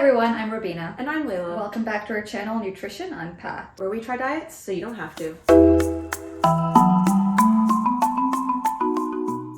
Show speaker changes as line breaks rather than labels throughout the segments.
everyone, I'm Robina.
And I'm Layla.
Welcome back to our channel, Nutrition Unpacked,
where we try diets so you don't have to.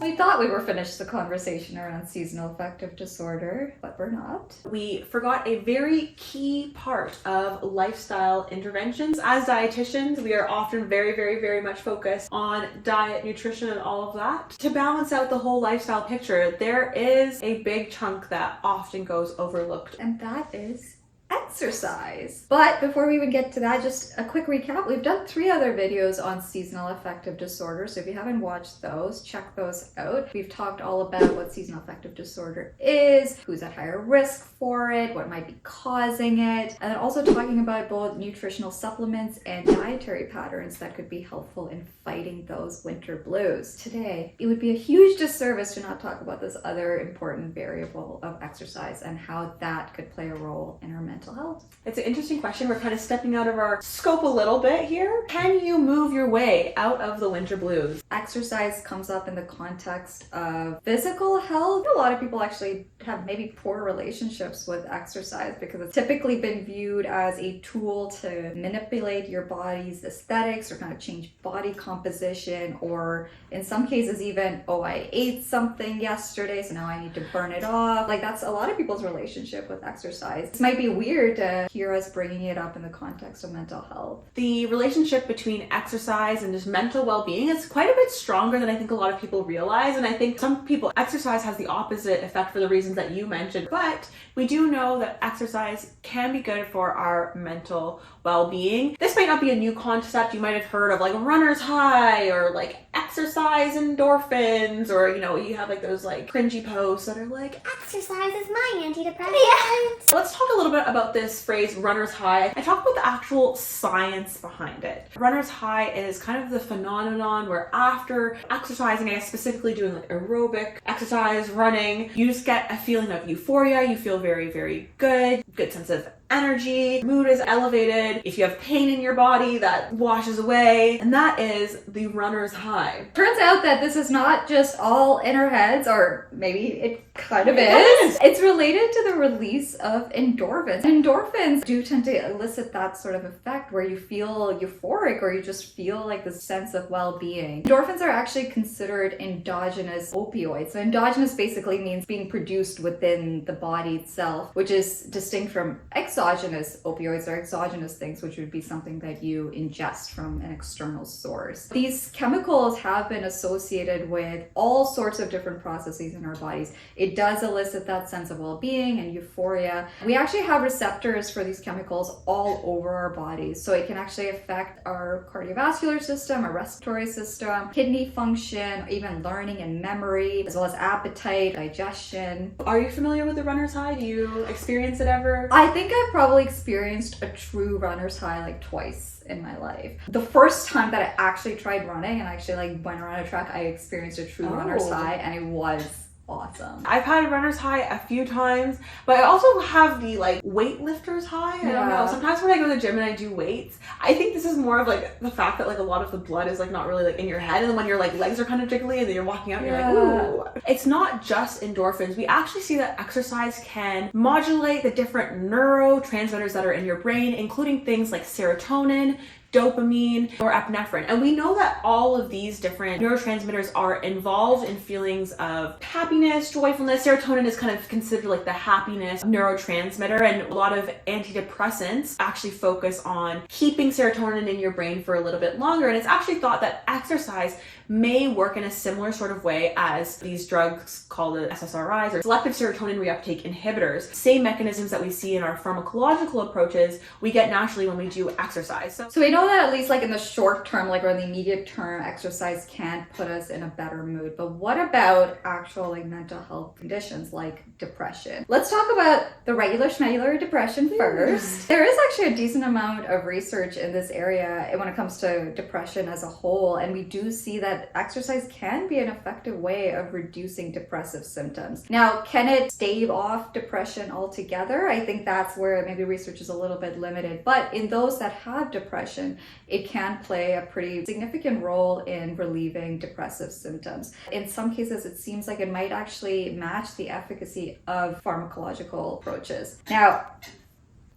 We thought we were finished the conversation around seasonal affective disorder, but we're not.
We forgot a very key part of lifestyle interventions. As dietitians, we are often very much focused on diet, nutrition, and all of that. To balance out the whole lifestyle picture, there is a big chunk that often goes overlooked.
And that is exercise. But before we even get to that, just a quick recap. We've done 3 other videos on seasonal affective disorder, so if you haven't watched those, check those out. We've talked all about what seasonal affective disorder is, who's at higher risk for it, what might be causing it, and then also talking about both nutritional supplements and dietary patterns that could be helpful in fighting those winter blues. Today, it would be a huge disservice to not talk about this other important variable of exercise and how that could play a role in our mental health.
It's an interesting question. We're kind of stepping out of our scope a little bit here. Can you move your way out of the winter blues?
Exercise comes up in the context of physical health. A lot of people actually have maybe poor relationships with exercise because it's typically been viewed as a tool to manipulate your body's aesthetics or kind of change body composition, or in some cases even, oh, I ate something yesterday, so now I need to burn it off. Like, that's a lot of people's relationship with exercise. This might be weird to hear us bringing it up in the context of mental health.
The relationship between exercise and just mental well-being is quite a bit stronger than I think a lot of people realize, and I think some people, exercise has the opposite effect for the reasons that you mentioned, but we do know that exercise can be good for our mental well-being. This might not be a new concept. You might have heard of like runner's high or like exercise endorphins, or you have like those like cringy posts that are like,
exercise is my antidepressant.
Let's talk a little bit about this phrase runner's high. I talk about the actual science behind it. Runner's high is kind of the phenomenon where after exercising, I guess specifically doing like aerobic exercise, running, you just get a feeling of euphoria. You feel very good sense of energy, mood is elevated. If you have pain in your body, that washes away, and that is the runner's high.
Turns out that this is not just all in our heads, or maybe it kind of is. It's related to the release of endorphins. Endorphins do tend to elicit that sort of effect where you feel euphoric or you just feel like this sense of well-being. Endorphins are actually considered endogenous opioids. So endogenous basically means being produced within the body itself, which is distinct from exogenous opioids or exogenous things, which would be something that you ingest from an external source. These chemicals have been associated with all sorts of different processes in our bodies. It does elicit that sense of well-being and euphoria. We actually have receptors for these chemicals all over our bodies, so it can actually affect our cardiovascular system, our respiratory system, kidney function, even learning and memory, as well as appetite, digestion.
Are you familiar with the runner's high? Do you experience it ever?
I think I've probably experienced a true runner's high like twice in my life. The first time that I actually tried running and actually like went around a track, I experienced a true runner's high, and it was awesome.
I've had runner's high a few times, but I also have the like weightlifter's high. I don't know. Sometimes when I go to the gym and I do weights, I think this is more of like the fact that like a lot of the blood is like not really like in your head, and then when your like legs are kind of jiggly and then you're walking out, you're like, ooh. It's not just endorphins. We actually see that exercise can modulate the different neurotransmitters that are in your brain, including things like serotonin, dopamine, or epinephrine. And we know that all of these different neurotransmitters are involved in feelings of happiness, joyfulness. Serotonin is kind of considered like the happiness neurotransmitter, and a lot of antidepressants actually focus on keeping serotonin in your brain for a little bit longer. And it's actually thought that exercise may work in a similar sort of way as these drugs called the SSRIs, or selective serotonin reuptake inhibitors. Same mechanisms that we see in our pharmacological approaches, we get naturally when we do exercise.
So we know that at least like in the short term, like or in the immediate term, exercise can put us in a better mood. But what about actual like mental health conditions like depression? Let's talk about the regular schmegular depression first. There is actually a decent amount of research in this area when it comes to depression as a whole, and we do see that exercise can be an effective way of reducing depressive symptoms. Now, can it stave off depression altogether? I think that's where maybe research is a little bit limited. But in those that have depression, depression, it can play a pretty significant role in relieving depressive symptoms. In some cases, it seems like it might actually match the efficacy of pharmacological approaches. Now,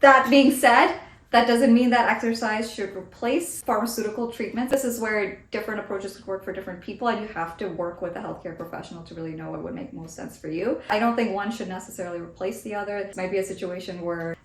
that being said, that doesn't mean that exercise should replace pharmaceutical treatments. This is where different approaches could work for different people, and you have to work with a healthcare professional to really know what would make most sense for you. I don't think one should necessarily replace the other. It might be a situation where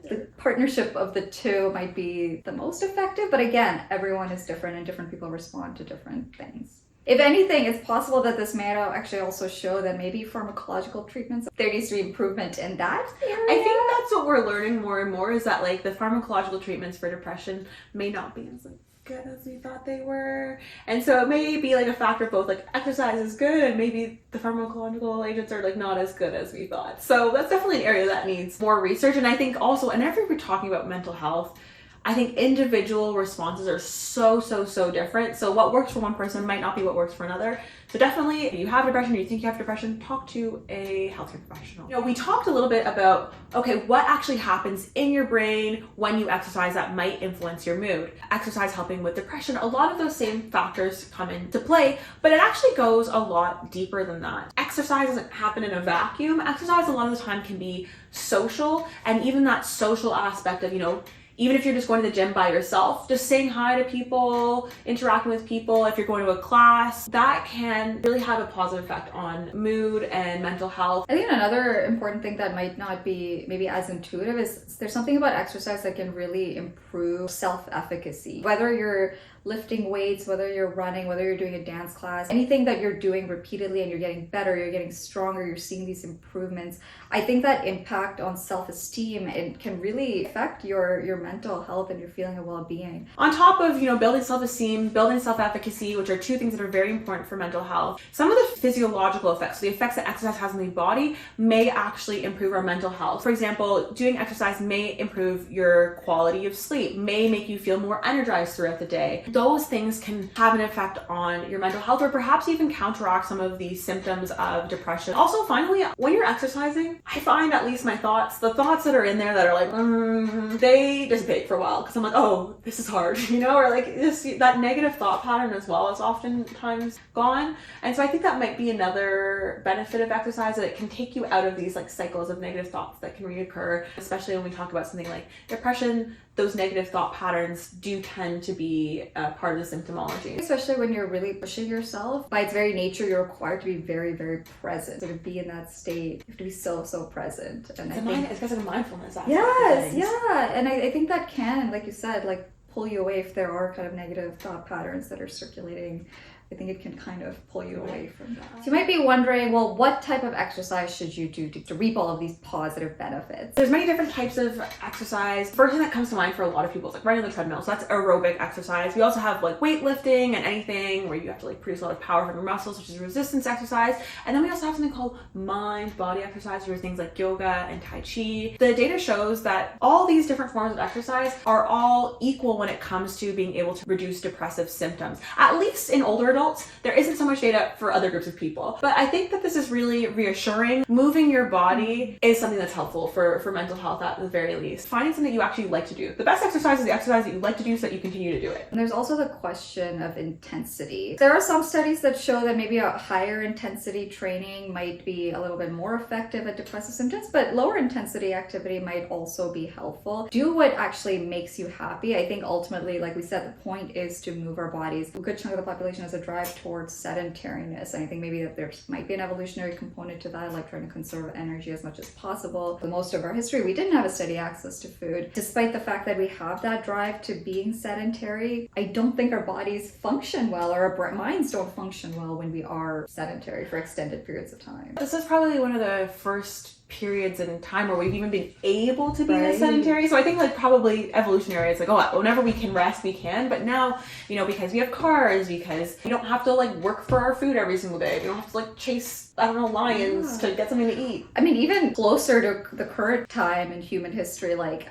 the partnership of the two might be the most effective, but again, everyone is different and different people respond to different things. If anything, it's possible that this may actually also show that maybe pharmacological treatments, there needs to be improvement in that area.
I think that's what we're learning more and more, is that like the pharmacological treatments for depression may not be as good as we thought they were. And so it may be like a factor of both, like exercise is good and maybe the pharmacological agents are like not as good as we thought. So that's definitely an area that needs more research. And I think also, whenever we're talking about mental health, I think individual responses are so different. So what works for one person might not be what works for another. So definitely, if you have depression or you think you have depression, talk to a healthcare professional. You know, we talked a little bit about, okay, what actually happens in your brain when you exercise that might influence your mood. Exercise helping with depression, a lot of those same factors come into play, but it actually goes a lot deeper than that. Exercise doesn't happen in a vacuum. Exercise a lot of the time can be social, and even that social aspect of, you know, even if you're just going to the gym by yourself, just saying hi to people, interacting with people, if you're going to a class, that can really have a positive effect on mood and mental health.
I think another important thing that might not be maybe as intuitive is there's something about exercise that can really improve self-efficacy. Whether you're lifting weights, whether you're running, whether you're doing a dance class, anything that you're doing repeatedly and you're getting better, you're getting stronger, you're seeing these improvements. I think that impact on self-esteem, it can really affect your mental health and your feeling of well-being.
On top of, you know, building self-esteem, building self-efficacy, which are two things that are very important for mental health, some of the physiological effects, so the effects that exercise has on the body, may actually improve our mental health. For example, doing exercise may improve your quality of sleep, may make you feel more energized throughout the day. Those things can have an effect on your mental health, or perhaps even counteract some of the symptoms of depression. Also, finally, when you're exercising, I find at least the thoughts that are in there that are like, they dissipate for a while, because I'm like, oh, this is hard, you know, or like this, that negative thought pattern as well is oftentimes gone. And so I think that might be another benefit of exercise, that it can take you out of these like cycles of negative thoughts that can reoccur, especially when we talk about something like depression. Those negative thought patterns do tend to be part of the symptomology.
Especially when you're really pushing yourself. By its very nature, you're required to be very, very present. So to be in that state, you have to be so present. And
it's because of mindfulness aspect.
Yes, yeah. And I think that can, like you said, like pull you away if there are kind of negative thought patterns that are circulating. I think it can kind of pull you away from that. So you might be wondering, well, what type of exercise should you do to reap all of these positive benefits?
There's many different types of exercise. First thing that comes to mind for a lot of people is like running on the treadmill. So that's aerobic exercise. We also have like weightlifting and anything where you have to like produce a lot of power from your muscles, which is resistance exercise. And then we also have something called mind-body exercise, which are things like yoga and Tai Chi. The data shows that all these different forms of exercise are all equal when it comes to being able to reduce depressive symptoms. At least in older adults, there isn't so much data for other groups of people. But I think that this is really reassuring. Moving your body is something that's helpful for mental health at the very least. Finding something that you actually like to do. The best exercise is the exercise that you like to do so that you continue to do it.
And there's also the question of intensity. There are some studies that show that maybe a higher intensity training might be a little bit more effective at depressive symptoms, but lower intensity activity might also be helpful. Do what actually makes you happy. I think ultimately, like we said, the point is to move our bodies. A good chunk of the population has a drive towards sedentariness. And I think maybe that there might be an evolutionary component to that, like trying to conserve energy as much as possible. For most of our history, we didn't have a steady access to food. Despite the fact that we have that drive to being sedentary, I don't think our bodies function well, or our minds don't function well when we are sedentary for extended periods of time.
This is probably one of the first periods in time where we've even been able to be this sedentary. So I think like probably evolutionary, it's like, oh, whenever we can rest, we can. But now, you know, because we have cars, because we don't have to like work for our food every single day. We don't have to like chase, I don't know, lions to get something to eat.
I mean, even closer to the current time in human history, like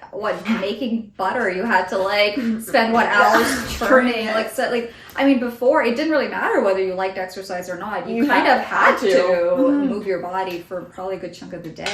making butter, you had to like spend hours churning, I mean, before it didn't really matter whether you liked exercise or not. You kind of had to move your body for probably a good chunk of the day.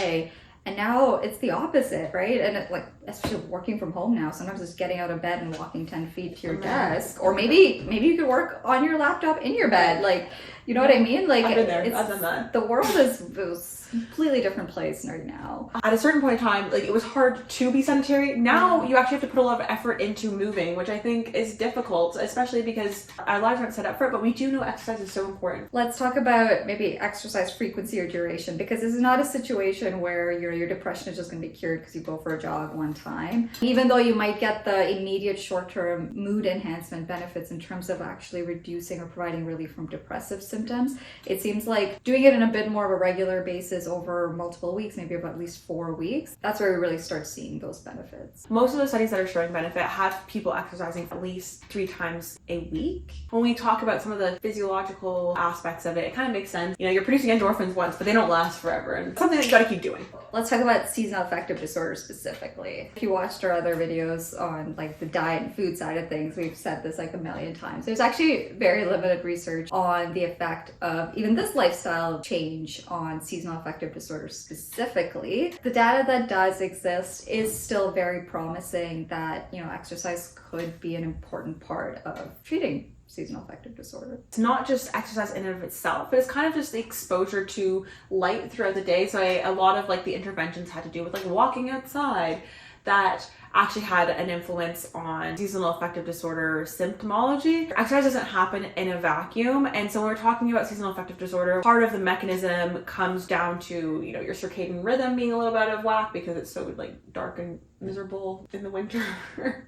And now it's the opposite, right? And it, like, especially working from home now, sometimes it's getting out of bed and walking 10 feet to your desk. Or maybe you could work on your laptop in your bed. Like, you know what I mean? Like,
I've been there. I've done that.
The world is a completely different place right now.
At a certain point in time, like, it was hard to be sedentary. Now you actually have to put a lot of effort into moving, which I think is difficult, especially because our lives aren't set up for it, but we do know exercise is so important.
Let's talk about maybe exercise frequency or duration, because this is not a situation where your depression is just going to be cured because you go for a jog one time. Even though you might get the immediate short-term mood enhancement benefits in terms of actually reducing or providing relief from depressive symptoms, it seems like doing it in a bit more of a regular basis over multiple weeks, maybe about at least 4 weeks, that's where we really start seeing those benefits.
Most of the studies that are showing benefit have people exercising at least 3 times a week. When we talk about some of the physiological aspects of it, it kind of makes sense. You know, you're producing endorphins once, but they don't last forever, and it's something that you gotta keep doing.
Let's talk about seasonal affective disorder specifically. If you watched our other videos on like the diet and food side of things, we've said this like a million times. There's actually very limited research on the effect of even this lifestyle change on seasonal affective disorder specifically. The data that does exist is still very promising that, you know, exercise could be an important part of treating seasonal affective disorder.
It's not just exercise in and of itself, but it's kind of just the exposure to light throughout the day. So a lot of like the interventions had to do with like walking outside that actually had an influence on seasonal affective disorder symptomology. Exercise doesn't happen in a vacuum, and so when we're talking about seasonal affective disorder, part of the mechanism comes down to, you know, your circadian rhythm being a little bit out of whack because it's so like dark and miserable in the winter.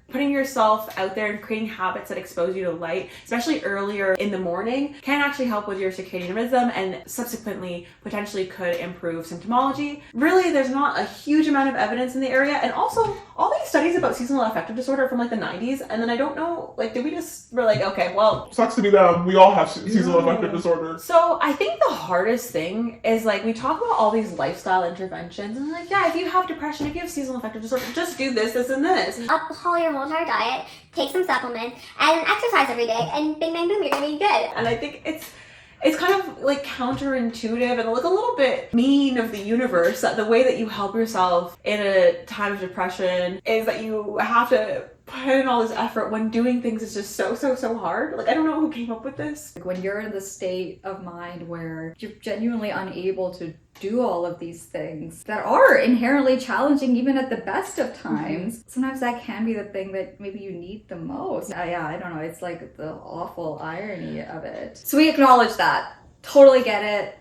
Putting yourself out there and creating habits that expose you to light, especially earlier in the morning, can actually help with your circadian rhythm and subsequently potentially could improve symptomology. Really, there's not a huge amount of evidence in the area, and also all these studies about seasonal affective disorder from like the 90s, and then I don't know, like, did we just, we're like, okay, well,
sucks to be them. We all have seasonal affective disorder.
So I think the hardest thing is, like, we talk about all these lifestyle interventions and like, yeah, if you have depression, if you have seasonal affective disorder, just do this, this, and this.
Uphaul your whole entire diet, take some supplements, and exercise every day, and bing bang boom, you're gonna be good.
And I think it's kind of like counterintuitive and like a little bit mean of the universe that the way that you help yourself in a time of depression is that you have to put in all this effort when doing things is just so hard. Like, I don't know who came up with this.
Like, when you're in the state of mind where you're genuinely unable to do all of these things that are inherently challenging even at the best of times, sometimes that can be the thing that maybe you need the most. Yeah, I don't know, it's like the awful irony of it. So we acknowledge that. Totally get it.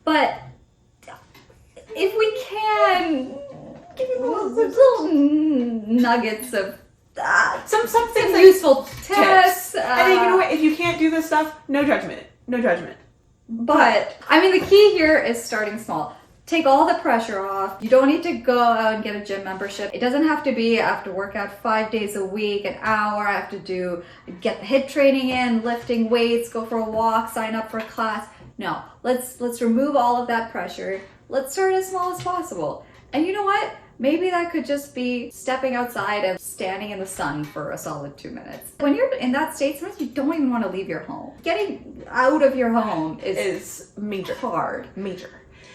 But if we can give you little nuggets of
some things like
useful tips.
I think, you know what, if you can't do this stuff, no judgment.
But I mean, the key here is starting small. Take all the pressure off. You don't need to go out and get a gym membership. It doesn't have to be, I have to work out 5 days a week, an hour. I have to get the HIIT training in, lifting weights, go for a walk, sign up for a class. No, let's remove all of that pressure. Let's start as small as possible. And you know what? Maybe that could just be stepping outside and standing in the sun for a solid 2 minutes. When you're in that state, sometimes you don't even want to leave your home. Getting out of your home is
major.
Hard.
Major.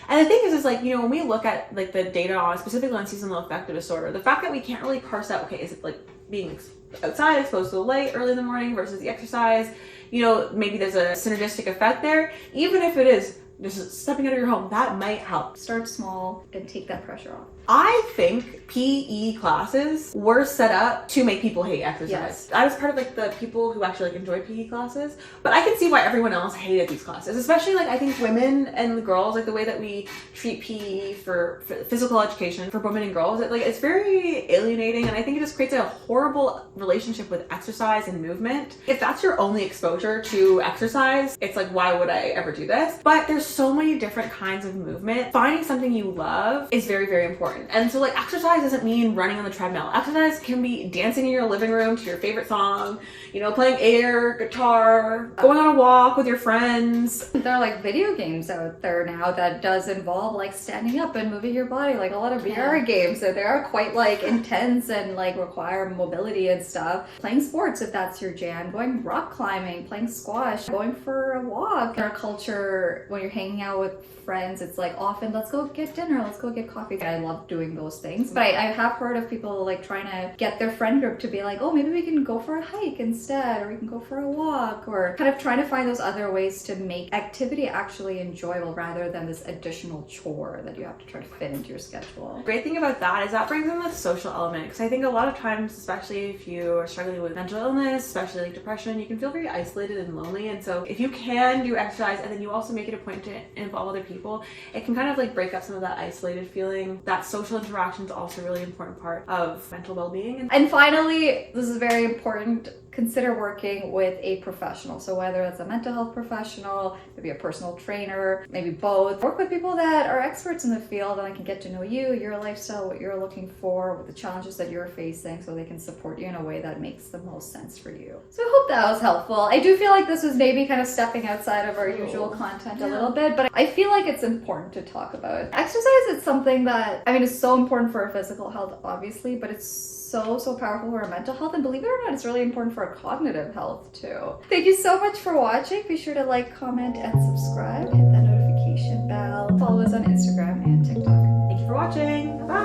And the thing is like, you know, when we look at like the data on, specifically on seasonal affective disorder, the fact that we can't really parse out, okay, is it like being outside exposed to the light early in the morning versus the exercise? You know, maybe there's a synergistic effect there. Even if it is just stepping out of your home, that might help.
Start small and take that pressure off.
I think PE classes were set up to make people hate exercise.
Yes.
I was part of like the people who actually like enjoyed PE classes, but I can see why everyone else hated these classes, especially like I think women and the girls, like the way that we treat PE for physical education for women and girls, it's very alienating, and I think it just creates a horrible relationship with exercise and movement. If that's your only exposure to exercise, it's like, why would I ever do this? But there's so many different kinds of movement. Finding something you love is very, very important. And so like exercise doesn't mean running on the treadmill. Exercise can be dancing in your living room to your favorite song, you know, playing air, guitar, going on a walk with your friends.
There are like video games out there now that does involve like standing up and moving your body, like a lot of VR games. So they are quite like intense and like require mobility and stuff. Playing sports if that's your jam, going rock climbing, playing squash, going for a walk. In our culture, when you're hanging out with friends, it's like often let's go get dinner, let's go get coffee. I love doing those things, but I have heard of people like trying to get their friend group to be like, oh, maybe we can go for a hike instead, or we can go for a walk, or kind of trying to find those other ways to make activity actually enjoyable rather than this additional chore that you have to try to fit into your schedule.
Great thing about that is that brings in the social element, because I think a lot of times, especially if you are struggling with mental illness, especially like depression, you can feel very isolated and lonely. And so if you can do exercise and then you also make it a point to involve other people, it can kind of like break up some of that isolated feeling. That social interaction is also a really important part of mental well-being.
And finally, this is very important, consider working with a professional. So whether it's a mental health professional, maybe a personal trainer, maybe both. Work with people that are experts in the field and can get to know you, your lifestyle, what you're looking for, what the challenges that you're facing, so they can support you in a way that makes the most sense for you. So I hope that was helpful. I do feel like this was maybe kind of stepping outside of our usual content a little bit, but I feel like it's important to talk about. Exercise is something that, I mean, it's so important for our physical health, obviously, but it's so powerful for our mental health, and believe it or not, it's really important for our cognitive health too. Thank you so much for watching. Be sure to like, comment, and subscribe. Hit that notification bell. Follow us on Instagram and TikTok.
Thank you for watching. Bye.